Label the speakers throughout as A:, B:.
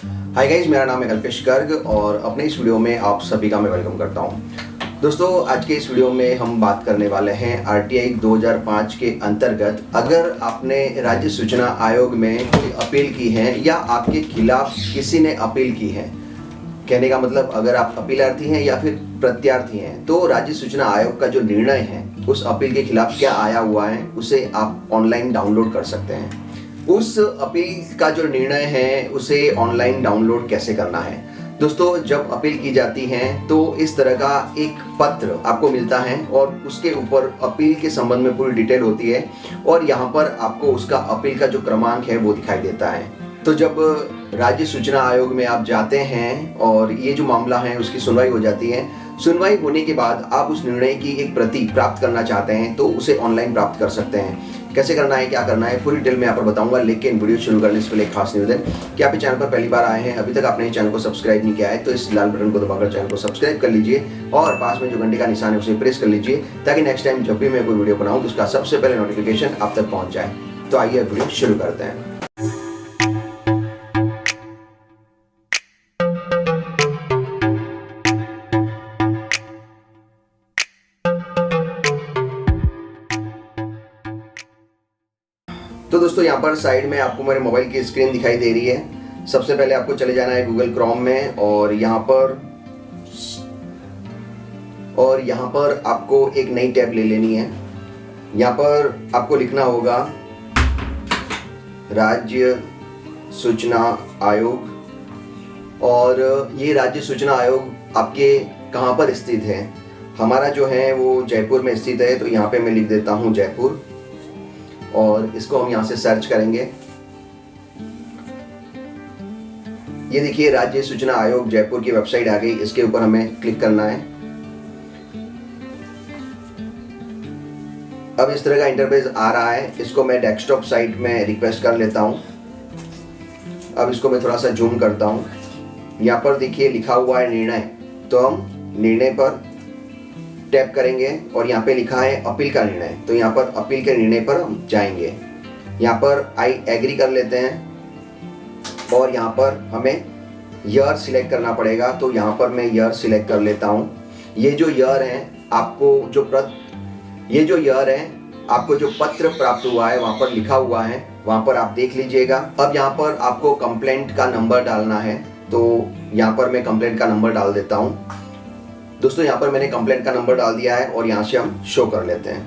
A: Hi guys, मेरा नाम है कल्पेश गर्ग और अपने इस वीडियो में आप सभी का मैं वेलकम करता हूं। दोस्तों, आज के इस वीडियो में हम बात करने वाले हैं आरटीआई 2005 के अंतर्गत अगर आपने राज्य सूचना आयोग में कोई अपील की है या आपके खिलाफ किसी ने अपील की है। कहने का मतलब, अगर आप अपीलार्थी हैं या फिर प्रत्यार्थी हैं तो राज्य सूचना आयोग का जो निर्णय है उस अपील के खिलाफ क्या आया हुआ है उसे आप ऑनलाइन डाउनलोड कर सकते हैं। उस अपील का जो निर्णय है उसे ऑनलाइन डाउनलोड कैसे करना है। दोस्तों, जब अपील की जाती है तो इस तरह का एक पत्र आपको मिलता है और उसके ऊपर अपील के संबंध में पूरी डिटेल होती है और यहाँ पर आपको उसका अपील का जो क्रमांक है वो दिखाई देता है। तो जब राज्य सूचना आयोग में आप जाते हैं और ये जो मामला है उसकी सुनवाई हो जाती है, सुनवाई होने के बाद आप उस निर्णय की एक प्रति प्राप्त करना चाहते हैं तो उसे ऑनलाइन प्राप्त कर सकते हैं। कैसे करना है, क्या करना है, पूरी डिटेल में यहाँ पर बताऊंगा। लेकिन वीडियो शुरू करने से पहले एक खास निवेदन कि आप इस चैनल पर पहली बार आए हैं, अभी तक आपने इस चैनल को सब्सक्राइब नहीं किया है तो इस लाल बटन को दबाकर चैनल को सब्सक्राइब कर लीजिए और पास में जो घंटे का निशान है उसे प्रेस कर लीजिए ताकि नेक्स्ट टाइम जब भी मैं कोई वीडियो बनाऊं तो उसका सबसे पहले नोटिफिकेशन आप तक पहुंच जाए। तो आइए वीडियो शुरू करते हैं। तो दोस्तों, यहाँ पर साइड में आपको मेरे मोबाइल की स्क्रीन दिखाई दे रही है। सबसे पहले आपको चले जाना है गूगल क्रोम में और यहाँ पर आपको एक नई टैब ले लेनी है। यहाँ पर आपको लिखना होगा राज्य सूचना आयोग। और ये राज्य सूचना आयोग आपके कहाँ पर स्थित है। हमारा जो है वो जयपुर में स्थित है, तो यहाँ पे मैं लिख देता हूँ जयपुर और इसको हम यहाँ से सर्च करेंगे। ये देखिए, राज्य सूचना आयोग जयपुर की वेबसाइट आ गई। इसके ऊपर हमें क्लिक करना है। अब इस तरह का इंटरफेस आ रहा है। इसको मैं डेस्कटॉप साइट में रिक्वेस्ट कर लेता हूँ। अब इसको मैं थोड़ा सा जूम करता हूँ। यहाँ पर देखिए लिखा हुआ है निर्णय, तो हम निर्णय पर टैप करेंगे और यहाँ पे लिखा है अपील का निर्णय, तो यहाँ पर अपील के निर्णय पर हम जाएंगे। यहाँ पर आई एग्री कर लेते हैं और यहाँ पर हमें ईयर सिलेक्ट करना पड़ेगा, तो यहाँ पर मैं ईयर सिलेक्ट कर लेता हूँ। ये जो ईयर है आपको जो पत्र प्राप्त हुआ है वहाँ पर लिखा हुआ है, वहाँ पर आप देख लीजिएगा। अब यहाँ पर आपको कंप्लेंट का नंबर डालना है, तो यहाँ पर मैं कंप्लेंट का नंबर डाल देता हूँ। दोस्तों, यहाँ पर मैंने कंप्लेंट का नंबर डाल दिया है और यहाँ से हम शो कर लेते हैं।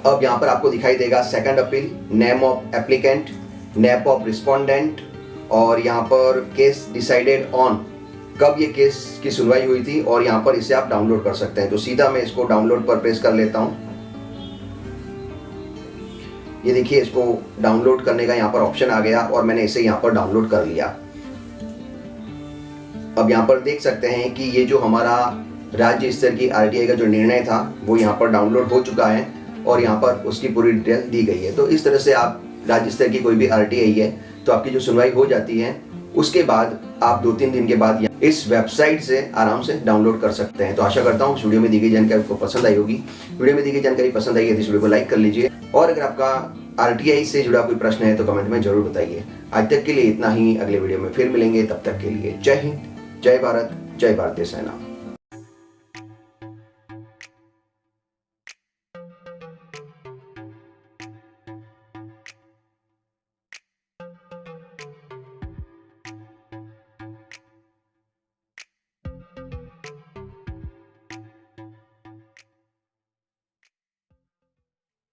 A: अब यहाँ पर आपको दिखाई देगा second appeal, name of applicant, name of respondent और यहाँ पर केस डिसाइडेड ऑन, कब ये केस की सुनवाई हुई थी और यहाँ पर इसे आप डाउनलोड कर सकते हैं। तो सीधा मैं इसको डाउनलोड पर प्रेस कर लेता हूँ। ये देखिए, इसको डाउनलोड करने का यहाँ पर ऑप्शन आ गया और मैंने इसे यहाँ पर डाउनलोड कर लिया। अब यहाँ पर देख सकते हैं कि ये जो हमारा राज्य स्तर की आरटीआई का जो निर्णय था वो यहाँ पर डाउनलोड हो चुका है और यहाँ पर उसकी पूरी डिटेल दी गई है। तो इस तरह से आप राज्य स्तर की कोई भी आरटीआई है तो आपकी जो सुनवाई हो जाती है उसके बाद आप 2-3 दिन के बाद इस वेबसाइट से आराम से डाउनलोड कर सकते हैं। तो आशा करता हूँ इस वीडियो में दी गई जानकारी आपको पसंद आई होगी। वीडियो में दी गई जानकारी पसंद आई है तो इस वीडियो को लाइक कर लीजिए और अगर आपका आरटीआई से जुड़ा कोई प्रश्न है तो कमेंट में जरूर बताइए। आज तक के लिए इतना ही, अगले वीडियो में फिर मिलेंगे। तब तक के लिए जय हिंद, जय भारत, जय भारतीय सेना।